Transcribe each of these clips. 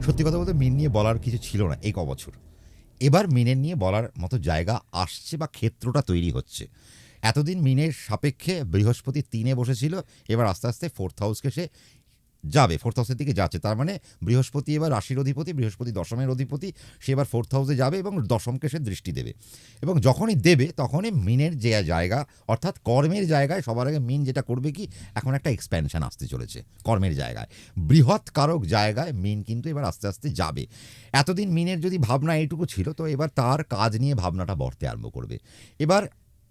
সত্যি কথা বলতে মিন নিয়ে বলার কিছু ছিল না এই কবছর। এবার মিনের নিয়ে বলার মতো জায়গা আসছে বা ক্ষেত্রটা তৈরি হচ্ছে। এতদিন মিনের সাপেক্ষে বৃহস্পতি ৩-এ বসেছিল, এবার আস্তে আস্তে 4th হাউসকে সে যাবে, 4th হাউসের দিকে যাচ্ছে। তার মানে বৃহস্পতি এবার রাশির অধিপতি, বৃহস্পতি দশমের অধিপতি, সে এবার 4th হাউসে যাবে এবং দশমকে সে দৃষ্টি দেবে। এবং যখনই দেবে তখনই মিনের যে জায়গা অর্থাৎ কর্মের জায়গায় সবার আগে মিন যেটা করবে কি, এখন একটা এক্সপ্যানশন আসতে চলেছে কর্মের জায়গায়, বৃহৎ কারক জায়গায় মিন কিন্তু এবার আস্তে আস্তে যাবে। এতদিন মিনের যদি ভাবনা এইটুকু ছিল, তো এবার তার কাজ নিয়ে ভাবনাটা বাড়তে আরম্ভ করবে। এবার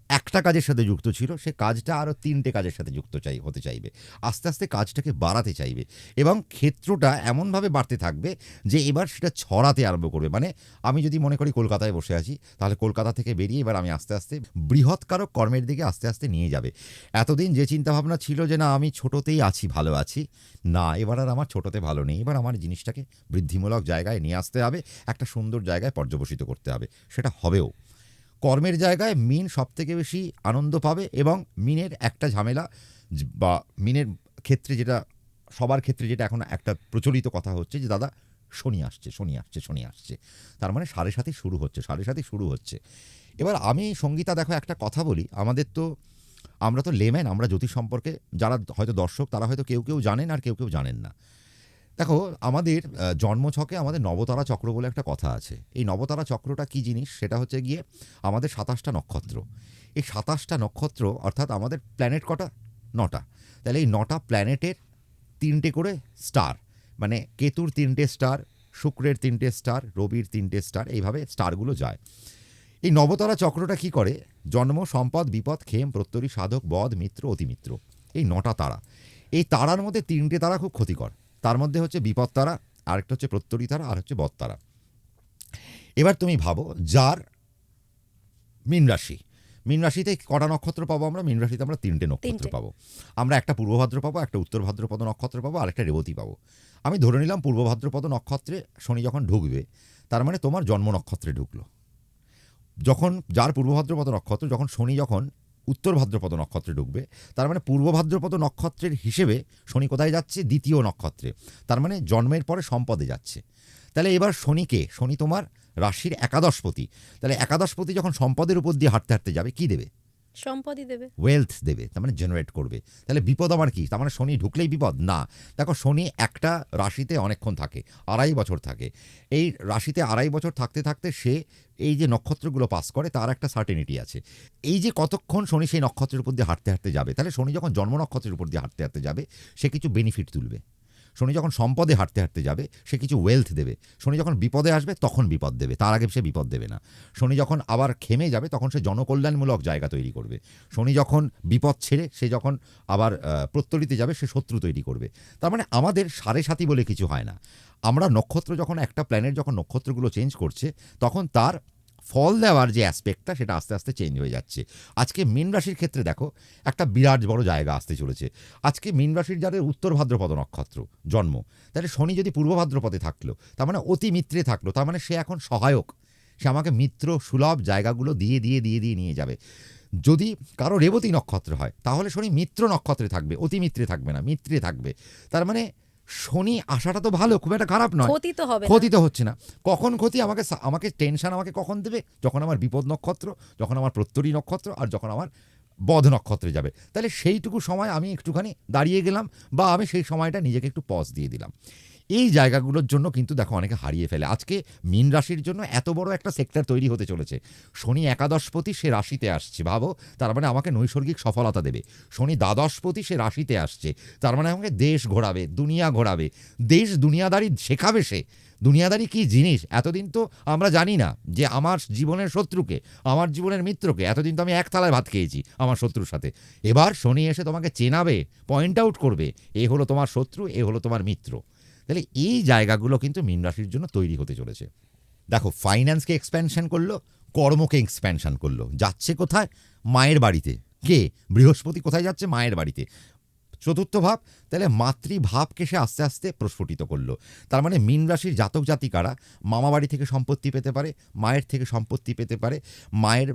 একটা কাজের সাথে যুক্ত ছিল, সে কাজটা আরও 3টে কাজের সাথে যুক্ত হতে চাইবে, আস্তে আস্তে কাজটাকে বাড়াতে চাইবে এবং ক্ষেত্রটা এমনভাবে বাড়তে থাকবে যে এবার সেটা ছড়াতে আরম্ভ করবে। মানে আমি যদি মনে করি কলকাতায় বসে আছি, তাহলে কলকাতা থেকে বেরিয়ে এবার আমি আস্তে আস্তে বৃহৎকারক কর্মের দিকে আস্তে আস্তে নিয়ে যাবে। এতদিন যে চিন্তাভাবনা ছিল যে না আমি ছোটোতেই আছি, ভালো আছি, না এবার আর আমার ছোটোতে ভালো নেই, এবার আমার জিনিসটাকে বৃদ্ধিমূলক জায়গায় নিয়ে আসতে হবে, একটা সুন্দর জায়গায় পর্যবসিত করতে হবে, সেটা হবেও। কর্মের জায়গায় মিন সবথেকে বেশি আনন্দ পাবে এবং মিনের একটা ঝামেলা বা মিনের ক্ষেত্রে যেটা সবার ক্ষেত্রে যেটা এখন একটা প্রচলিত কথা হচ্ছে যে দাদা শনি আসছে, শনি আসছে, শনি আসছে, তার মানে 7.5 শুরু হচ্ছে, 7.5 শুরু হচ্ছে। এবার আমি সঙ্গীতা দেখো একটা কথা বলি, আমাদের তো আমরা তো লেম্যান, আমরা জ্যোতিষ সম্পর্কে যারা হয়তো দর্শক তারা হয়তো কেউ কেউ জানেন আর কেউ কেউ জানেন না। দেখো আমাদের জন্মছকে আমাদের নবতারা চক্র বলে একটা কথা আছে। এই নবতারা চক্রটা কী জিনিস, সেটা হচ্ছে গিয়ে আমাদের 27টা নক্ষত্র। এই 27টা নক্ষত্র অর্থাৎ আমাদের প্ল্যানেট কটা, 9টা। তাহলে এই 9টা প্ল্যানেটের 3টে করে স্টার, মানে কেতুর 3টে স্টার, শুক্রের 3টে স্টার, রবির 3টে স্টার, এইভাবে স্টারগুলো যায়। এই নবতারা চক্রটা কি করে, জন্ম, সম্পদ, বিপদ, ক্ষেম, প্রত্যরী, সাধক, বধ, মিত্র, অতিমিত্র, এই 9টা তারা। এই তারার মধ্যে 3টে তারা খুব ক্ষতিকর, তার মধ্যে হচ্ছে বিপদ তারা, আরেকটা হচ্ছে প্রত্যরী তারা, আর হচ্ছে বদ তারা। এবার তুমি ভাবো যার মীন রাশি, মীন রাশিতে কটা নক্ষত্র পাবো আমরা, মীন রাশিতে আমরা 3টে নক্ষত্র পাবো। আমরা একটা পূর্ব ভাদ্র পাবো, একটা উত্তর ভাদ্রপদ নক্ষত্র পাবো, আর একটা রেবতী পাবো। আমি ধরে নিলাম পূর্ব ভাদ্রপদ নক্ষত্রে শনি যখন ঢুকবে, তার মানে তোমার জন্ম নক্ষত্রে ঢুকলো। যখন যার পূর্ব ভাদ্রপদ নক্ষত্র, যখন শনি যখন উত্তর ভাদ্রপদ নক্ষত্রে ঢুকবে, তার মানে পূর্ব ভাদ্রপদ নক্ষত্রের হিসেবে শনি কোথায় যাচ্ছে, দ্বিতীয় নক্ষত্রে, তার মানে জন্মের পরে সম্পদে যাচ্ছে। তাহলে এবার শনিকে, শনি তোমার রাশির একাদশপতি, তাহলে একাদশপতি যখন সম্পদের উপর দিয়ে হাঁটতে হাঁটতে যাবে, কি দেবে, সম্পদই দেবে, ওয়েলথ দেবে, তার মানে জেনারেট করবে। তাহলে বিপদ আমার কি, তার মানে শনি ঢুকলেই বিপদ না। দেখো শনি একটা রাশিতে অনেকক্ষণ থাকে, 2.5 বছর থাকে। এই রাশিতে 2.5 বছর থাকতে থাকতে সে এই যে নক্ষত্রগুলো পাস করে তার একটা সার্টেনিটি আছে। এই যে কতক্ষণ শনি সেই নক্ষত্রের উপর দিয়ে হাঁটতে হাঁটতে যাবে, তাহলে শনি যখন জন্ম নক্ষত্রের উপর দিয়ে হাঁটতে হাঁটতে যাবে সে কিছু বেনিফিট তুলবে। শনি যখন সম্পদে হাঁটতে হাঁটতে যাবে সে কিছু ওয়েলথ দেবে। শনি যখন বিপদে আসবে তখন বিপদ দেবে, তার আগে সে বিপদ দেবে না। শনি যখন আবার খেমে যাবে তখন সে জনকল্যাণমূলক জায়গা তৈরি করবে। শনি যখন বিপদ ছেড়ে সে যখন আবার প্রত্যরিতে যাবে সে শত্রু তৈরি করবে। তার মানে আমাদের 7.5 বলে কিছু হয় না। আমরা নক্ষত্র যখন একটা প্ল্যানেট যখন নক্ষত্রগুলো চেঞ্জ করছে তখন তার ফল দেওয়ার যে অ্যাসপেক্টটা সেটা আস্তে আস্তে চেঞ্জ হয়ে যাচ্ছে। আজকে মীন রাশির ক্ষেত্রে দেখো একটা বিরাট বড় জায়গা আসতে চলেছে। আজকে মীন রাশির যাদের উত্তর ভাদ্রপদ নক্ষত্র জন্ম, তাহলে শনি যদি পূর্ব ভাদ্রপদে থাকলো, তার মানে অতি মিত্রে থাকলো, তার মানে সে এখন সহায়ক, সে আমাকে মিত্র সুলভ জায়গাগুলো দিয়ে দিয়ে দিয়ে দিয়ে নিয়ে যাবে। যদি কারো রেবতী নক্ষত্র হয় তাহলে শনি মিত্র নক্ষত্রে থাকবে, অতি মিত্রে থাকবে না, মিত্রে থাকবে। তার মানে শনি আসাটা তো ভালো, খুব একটা খারাপ নয়, ক্ষতি তো হবে না। ক্ষতি তো হচ্ছে না। কখন ক্ষতি, আমাকে আমাকে টেনশন আমাকে কখন দেবে, যখন আমার বিপদ নক্ষত্র, যখন আমার প্রত্যরী নক্ষত্র, আর যখন আমার বধ নক্ষত্রে যাবে। তাহলে সেইটুকু সময় আমি একটুখানি দাঁড়িয়ে গেলাম বা আমি সেই সময়টা নিজেকে একটু পজ দিয়ে দিলাম। এই জায়গাগুলোর জন্য কিন্তু দেখো অনেকে হারিয়ে ফেলে। আজকে মীন রাশির জন্য এত বড় একটা সেক্টর তৈরি হতে চলেছে। শনি একাদশপতি সে রাশিতে আসছে, ভাবো, তার মানে আমাকে নৈসর্গিক সফলতা দেবে। শনি দ্বাদশপতি সে রাশিতে আসছে, তার মানে আমাকে দেশ ঘোরাবে, দুনিয়া ঘোরাবে, দেশ দুনিয়াদারি শেখাবে সে। দুনিয়াদারি কি জিনিস এতদিন তো আমরা জানি না, যে আমার জীবনের শত্রুকে, আমার জীবনের মিত্রকে, এতদিন তো আমি এক থালায় ভাত খেয়েছি আমার শত্রুর সাথে। এবার শনি এসে তোমাকে চেনাবে, পয়েন্ট আউট করবে, এ হলো তোমার শত্রু, এ হলো তোমার মিত্র। তাহলে এই জায়গাগুলো কিন্তু মীন রাশির জন্য তৈরি হতে চলেছে। দেখো ফাইন্যান্সকে এক্সপ্যানশন করলো, কর্মকে এক্সপ্যানশন করলো, যাচ্ছে কোথায়, মায়ের বাড়িতে। কে, বৃহস্পতি কোথায় যাচ্ছে, মায়ের বাড়িতে, চতুর্থ ভাব। তাহলে মাতৃভাবকে সে আস্তে আস্তে প্রস্ফুটিত করলো। তার মানে মীন রাশির জাতক জাতিকারা মামা বাড়ি থেকে সম্পত্তি পেতে পারে, মায়ের থেকে সম্পত্তি পেতে পারে, মায়ের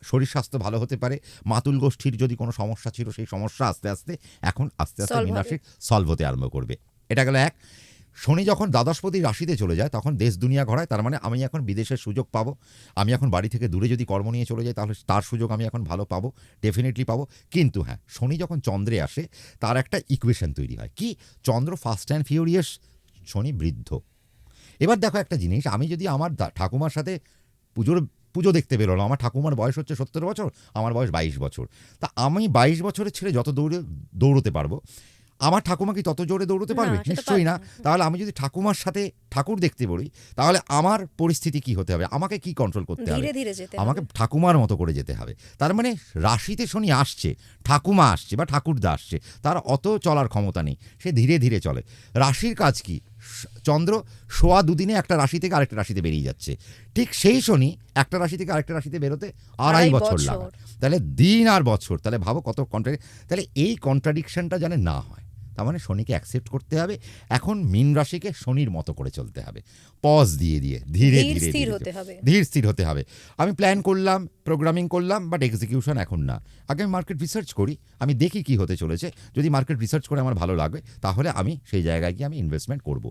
শরীর স্বাস্থ্য ভালো হতে পারে, মাতুল গোষ্ঠীর যদি কোনো সমস্যা ছিল সেই সমস্যা আস্তে আস্তে এখন আস্তে আস্তে মীন রাশির সলভ হতে আরম্ভ করবে। এটা গেল এক। শনি যখন দ্বাদশপতি রাশিতে চলে যায় তখন দেশ দুনিয়া ঘোরায়, তার মানে আমি এখন বিদেশের সুযোগ পাবো, আমি এখন বাড়ি থেকে দূরে যদি কর্ম নিয়ে চলে যাই তাহলে তার সুযোগ আমি এখন ভালো পাবো, ডেফিনেটলি পাবো। কিন্তু হ্যাঁ, শনি যখন চন্দ্রে আসে তার একটা ইকুয়েশন তৈরি হয় কি, চন্দ্র ফাস্ট অ্যান্ড ফিউরিয়াস, শনি বৃদ্ধ। এবার দেখো একটা জিনিস, আমি যদি আমার ঠাকুমার সাথে পুজো দেখতে বেরোলাম, আমার ঠাকুমার বয়স হচ্ছে 70 বছর, আমার বয়স 22 বছর, তা আমি 22 বছরের ছেলে যত দৌড়তে পারবো, আমার ঠাকুমা কি তত জোরে দৌড়তে পারবে? নিশ্চয়ই না। তাহলে আমি যদি ঠাকুমার সাথে ঠাকুর দেখতে বলি তাহলে আমার পরিস্থিতি কি হতে হবে, আমাকে কি কন্ট্রোল করতে হবে, আমাকে ঠাকুমার মতো করে যেতে হবে। তার মানে রাশিতে শনি আসছে, ঠাকুমা আসছে বা ঠাকুরদা আসছে, তার অত চলার ক্ষমতা নেই, সে ধীরে ধীরে চলে। রাশির কাজ কি, চন্দ্র সোয়া দুদিনে একটা রাশি থেকে আরেকটা রাশিতে বেরিয়ে যাচ্ছে, ঠিক সেই শনি একটা রাশি থেকে আরেকটা রাশিতে বেরোতে 2.5 বছর লাগে, তাহলে দিন আর বছর, তাহলে ভাবো কত তাহলে এই কন্ট্রাডিকশনটা যেন না হয়, তার মানে শনিকে অ্যাকসেপ্ট করতে হবে। এখন মীন রাশিকে শনির মতো করে চলতে হবে, পজ দিয়ে দিয়ে ধীরে ধীরে ধীর স্থির হতে হবে। আমি প্ল্যান করলাম, প্রোগ্রামিং করলাম, বাট এক্সিকিউশন এখন না। আগে আমি মার্কেট রিসার্চ করি, আমি দেখি কি হতে চলেছে, যদি মার্কেট রিসার্চ করে আমার ভালো লাগবে তাহলে আমি সেই জায়গায় গিয়ে আমি ইনভেস্টমেন্ট করব।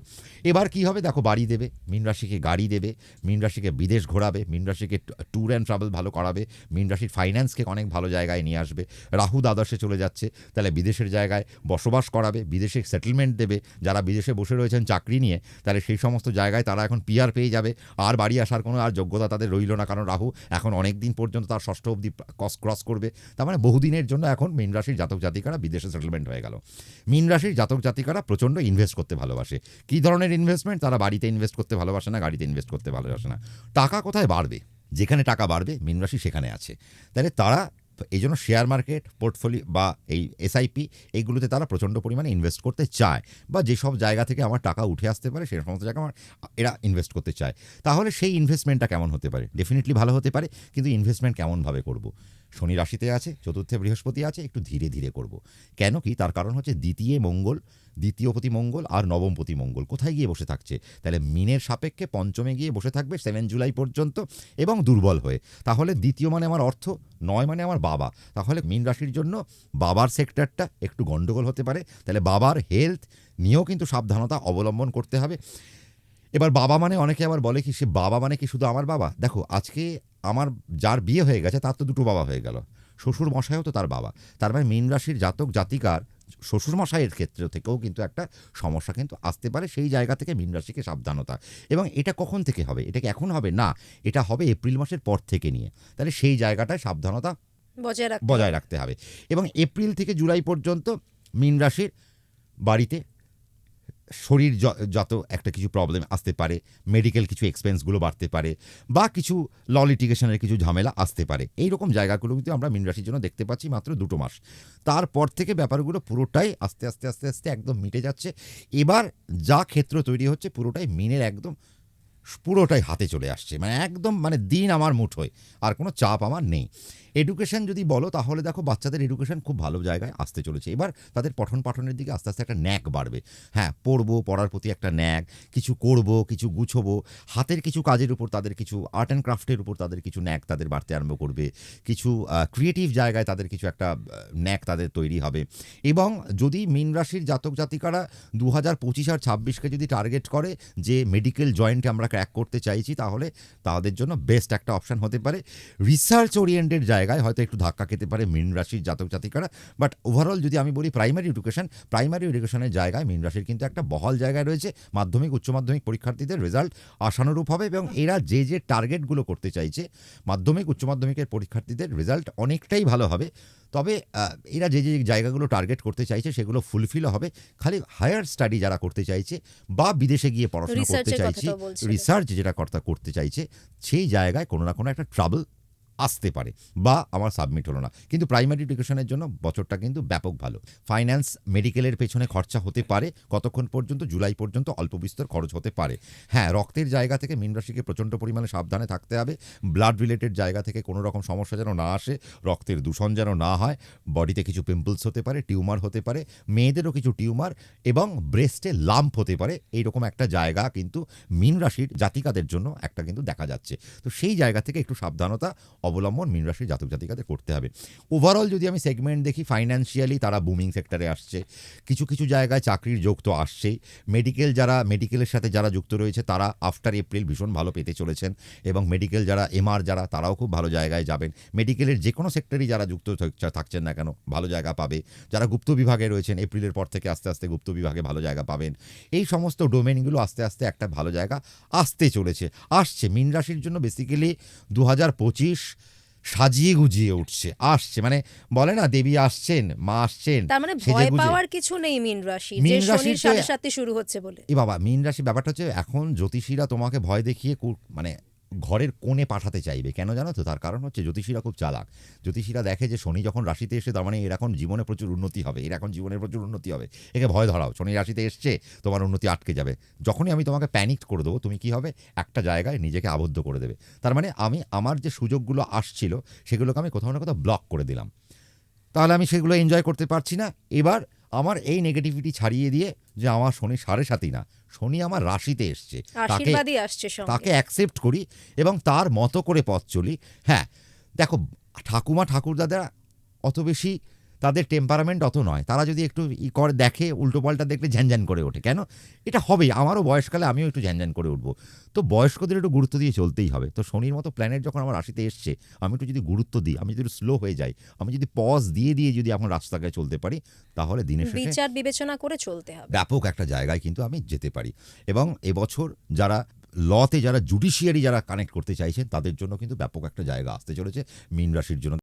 এবার কি হবে দেখো, বাড়ি দেবে, মীন রাশিকে গাড়ি দেবে, মীন রাশিকে বিদেশ ঘোরাবে, মীন রাশিকে ট্যুর অ্যান্ড ট্রাভেল ভালো করাবে, মীন রাশির ফাইন্যান্সকে অনেক ভালো জায়গায় নিয়ে আসবে। রাহু দ্বাদশে চলে যাচ্ছে, তাহলে বিদেশের জায়গায় বসবাস করাবে, বিদেশে সেটেলমেন্ট দেবে। যারা বিদেশে বসে রয়েছেন চাকরি নিয়ে, তাহলে সেই সমস্ত জায়গায় তারা এখন পিআর পেয়ে যাবে, আর বাড়ি আসার কোনো আর যোগ্যতা তাদের রইল না, কারণ রাহু এখন অনেক দিন পর্যন্ত তার ষষ্ঠ অবধি ক্রস করবে। তার মানে বহুদিনের জন্য এখন মীন রাশির জাতক জাতিকারা বিদেশে সেটেলমেন্ট হয়ে গেল। মীন রাশির জাতক জাতিকারা প্রচণ্ড ইনভেস্ট করতে ভালোবাসে। কী ধরনের ইনভেস্টমেন্ট? তারা বাড়িতে ইনভেস্ট করতে ভালোবাসে না, গাড়িতে ইনভেস্ট করতে ভালোবাসে না। টাকা কোথায় বাড়বে? যেখানে টাকা বাড়বে মীন রাশি সেখানে আছে। তাহলে তারা এই জন্য শেয়ার মার্কেট, পোর্টফোলিও বা এই এসআইপি, এইগুলোতে তারা প্রচণ্ড পরিমাণে ইনভেস্ট করতে চায়, বা যেসব জায়গা থেকে আমার টাকা উঠে আসতে পারে সেই সমস্ত জায়গা আমার এরা ইনভেস্ট করতে চায়। তাহলে সেই ইনভেস্টমেন্টটা কেমন হতে পারে? ডেফিনেটলি ভালো হতে পারে, কিন্তু ইনভেস্টমেন্ট কেমনভাবে করব? শনি রাশিতে আছে, চতুর্থে বৃহস্পতি আছে, একটু ধীরে ধীরে করব। কেন কি? তার কারণ হচ্ছে দ্বিতীয়পতি মঙ্গল আর নবমপতি মঙ্গল কোথায় গিয়ে বসে থাকছে? তাহলে মিনের সাপেক্ষে পঞ্চমে গিয়ে বসে থাকবে 7 জুলাই পর্যন্ত, এবং দুর্বল হয়ে। তাহলে দ্বিতীয় মানে আমার অর্থ, 9 মানে আমার বাবা। তাহলে মীন রাশির জন্য বাবার সেক্টরটা একটু গন্ডগোল হতে পারে, তাহলে বাবার হেলথ নিয়েও কিন্তু সাবধানতা অবলম্বন করতে হবে। এবার বাবা মানে অনেকে আবার বলে কি, সে বাবা মানে কি শুধু আমার বাবা? দেখো, আজকে আমার যার বিয়ে হয়ে গেছে তার তো দুটো বাবা হয়ে গেল, শ্বশুর মশাইও তো তার বাবা। তার মানে মীন রাশির জাতক জাতিকার শ্বশুর মশাইয়ের ক্ষেত্রে থেকেও কিন্তু একটা সমস্যা কিন্তু আসতে পারে, সেই জায়গা থেকে মীন রাশিকে সাবধানতা। এবং এটা কখন থেকে হবে? এটা কি এখন হবে? না, এটা হবে এপ্রিল মাসের পর থেকে নিয়ে। তাহলে সেই জায়গাটায় সাবধানতা বজায় রাখতে হবে। এবং এপ্রিল থেকে জুলাই পর্যন্ত মীন রাশির বাড়িতে শরীর যত একটা কিছু প্রবলেম আসতে পারে, মেডিকেল কিছু এক্সপেন্সগুলো বাড়তে পারে, বা কিছু ল লিটিগেশনের কিছু ঝামেলা আসতে পারে, এইরকম জায়গাগুলো কিন্তু আমরা মীন রাশির জন্য দেখতে পাচ্ছি মাত্র 2 মাস। তারপর থেকে ব্যাপারগুলো পুরোটাই আস্তে আস্তে আস্তে আস্তে একদম মিটে যাচ্ছে। এবার যা ক্ষেত্র তৈরি হচ্ছে পুরোটাই মিনের একদম পুরোটাই হাতে চলে আসছে, মানে একদম মানে দিন আমার মুঠোয়, আর কোনো চাপ আমার নেই। এডুকেশন যদি বলো তাহলে দেখো, বাচ্চাদের এডুকেশন খুব ভালো জায়গায় আসতে চলেছে। এবার তাদের পঠন পাঠনের দিকে আস্তে আস্তে একটা ন্যাক বাড়বে। হ্যাঁ, পড়ার প্রতি একটা ন্যাক, কিছু করব, কিছু গুছবো, হাতের কিছু কাজের উপর তাদের, কিছু আর্ট অ্যান্ড ক্রাফটের উপর তাদের কিছু ন্যাক তাদের বাড়তে আরম্ভ করবে, কিছু ক্রিয়েটিভ জায়গায় তাদের কিছু একটা ন্যাক তাদের তৈরি হবে। এবং যদি মীন রাশির জাতক জাতিকারা 2025 আর 26কে যদি টার্গেট করে যে মেডিকেল জয়েন্টে আমরা ক্র্যাক করতে চাইছি, তাহলে তাদের জন্য বেস্ট একটা অপশান হতে পারে। রিসার্চ ওরিয়েন্টেড জায়গায় হয়তো একটু ধাক্কা খেতে পারে মীন রাশির জাতক জাতিকারা, বাট ওভারঅল যদি আমি বলি প্রাইমারি এডুকেশনের জায়গায় মীন রাশির কিন্তু একটা বহাল জায়গায় রয়েছে। মাধ্যমিক উচ্চ মাধ্যমিক পরীক্ষার্থীদের রেজাল্ট আশানুরূপ হবে, এবং এরা যে টার্গেটগুলো করতে চাইছে, মাধ্যমিক উচ্চ মাধ্যমিকের পরীক্ষার্থীদের রেজাল্ট অনেকটাই ভালো হবে। তবে এরা যে জায়গাগুলো টার্গেট করতে চাইছে সেগুলো ফুলফিল হবে। খালি হায়ার স্টাডি যারা করতে চাইছে বা বিদেশে গিয়ে পড়াশোনা করতে চাইছে, রিসার্চ যেটা করতে চাইছে, সেই জায়গায় কোনো না কোনো একটা ট্রাবল আসতে পারে, বা আমার সাবমিট হলো না। কিন্তু প্রাইমারি এডুকেশনের জন্য বছরটা কিন্তু ব্যাপক ভালো। ফাইন্যান্স, মেডিকেলের পেছনে খরচা হতে পারে কতক্ষণ পর্যন্ত? জুলাই পর্যন্ত অল্প বিস্তর খরচ হতে পারে। হ্যাঁ, রক্তের জায়গা থেকে মীন রাশিকে প্রচণ্ড পরিমাণে সাবধানে থাকতে হবে। ব্লাড রিলেটেড জায়গা থেকে কোনো রকম সমস্যা যেন না আসে, রক্তের দূষণ যেন না হয়। বডিতে কিছু পিম্পলস হতে পারে, টিউমার হতে পারে, মেয়েদেরও কিছু টিউমার, এবং ব্রেস্টে লাম্প হতে পারে। এইরকম একটা জায়গা কিন্তু মীন রাশির জাতিকাদের জন্য একটা কিন্তু দেখা যাচ্ছে। তো সেই জায়গা থেকে একটু সাবধানতা অবলম্বন মীন রাশির জাতক জাতিকাদের করতে হবে। ওভারঅল যদি আমি সেগমেন্ট দেখি, ফাইন্যান্সিয়ালি তারা বুমিং সেক্টরে আসছে, কিছু কিছু জায়গায় চাকরির যোগ তো আসছেই। মেডিকেলের সাথে যারা যুক্ত রয়েছে তারা আফটার এপ্রিল ভীষণ ভালো পেতে চলেছেন, এবং মেডিকেল যারা এমআর যারা তারাও খুব ভালো জায়গায় যাবেন। মেডিকেলের যে কোনো সেক্টরেই যারা যুক্ত থাকছেন না কেন ভালো জায়গা পাবে। যারা গুপ্ত বিভাগে রয়েছেন এপ্রিলের পর থেকে আস্তে আস্তে গুপ্ত বিভাগে ভালো জায়গা পাবেন। এই সমস্ত ডোমেনগুলো আস্তে আস্তে একটা ভালো জায়গা আসতে চলেছে, আসছে। মীন রাশির জন্য বেসিক্যালি 2025 সাজিয়ে গুজিয়ে উঠছে, আসছে। মানে বলে না দেবী আসছেন, মা আসছেন, তার মানে সেজে ভয় গুজে। পাওয়ার কিছু নেই মীন রাশি, যে মীন শনির রাশিতে 7.5 শুরু হচ্ছে বলে। এ বাবা, মীন রাশি ব্যাপারটা হচ্ছে এখন জ্যোতিষীরা তোমাকে ভয় দেখিয়ে মানে ঘরের কোণে পাঠাতে চাইবে। কেন জানো তো? তার কারণ হচ্ছে জ্যোতিষীরা খুব চালাক। জ্যোতিষীরা দেখে যে শনি যখন রাশিতে এসে, তার মানে এর এখন জীবনে প্রচুর উন্নতি হবে, এর এখন জীবনের প্রচুর উন্নতি হবে, একে ভয় ধরাও। শনি রাশিতে এসছে, তোমার উন্নতি আটকে যাবে। যখনই আমি তোমাকে প্যানিক করে দেবো, তুমি কি হবে, একটা জায়গায় নিজেকে আবদ্ধ করে দেবে। তার মানে আমি আমার যে সুযোগগুলো আসছিল সেগুলোকে আমি কোথাও না কোথাও ব্লক করে দিলাম, তাহলে আমি সেগুলো এনজয় করতে পারছি না। এবার আমার এই নেগেটিভিটি ছাড়িয়ে দিয়ে, যে আমার শনি 7.5 না, শনি আমার রাশিতে এসছে, তাকে আশীর্বাদই আসছে সঙ্গে। অ্যাকসেপ্ট করি এবং তার মতো করে পথ চলি। হ্যাঁ, দেখো, ঠাকুমা ঠাকুরদাদা অত বেশি তাদের টেম্পারামেন্ট অত নয়। তারা যদি একটু করে দেখে, উল্টোপাল্টা দেখলে ঝ্যানঝ্যান করে ওঠে। কেন? এটা হবেই, আমারও বয়সকালে আমিও একটু ঝ্যানঝ্যান করে উঠবো। তো বয়স্কদের একটু গুরুত্ব দিয়ে চলতেই হবে। তো শনির মতো প্ল্যানেট যখন আমার রাশিতে এসছে, আমি একটু যদি গুরুত্ব দিই, আমি যদি একটু স্লো হয়ে যাই, আমি যদি পজ দিয়ে দিয়ে যদি এখন রাস্তায় চলতে পারি, তাহলে দিনের শেষে বিচার বিবেচনা করে চলতে হবে। ব্যাপক একটা জায়গায় কিন্তু আমি যেতে পারি। এবং এবছর যারা লতে, যারা জুডিশিয়ারি যারা কানেক্ট করতে চাইছেন, তাদের জন্য কিন্তু ব্যাপক একটা জায়গা আসতে চলেছে মীন রাশির জন্য।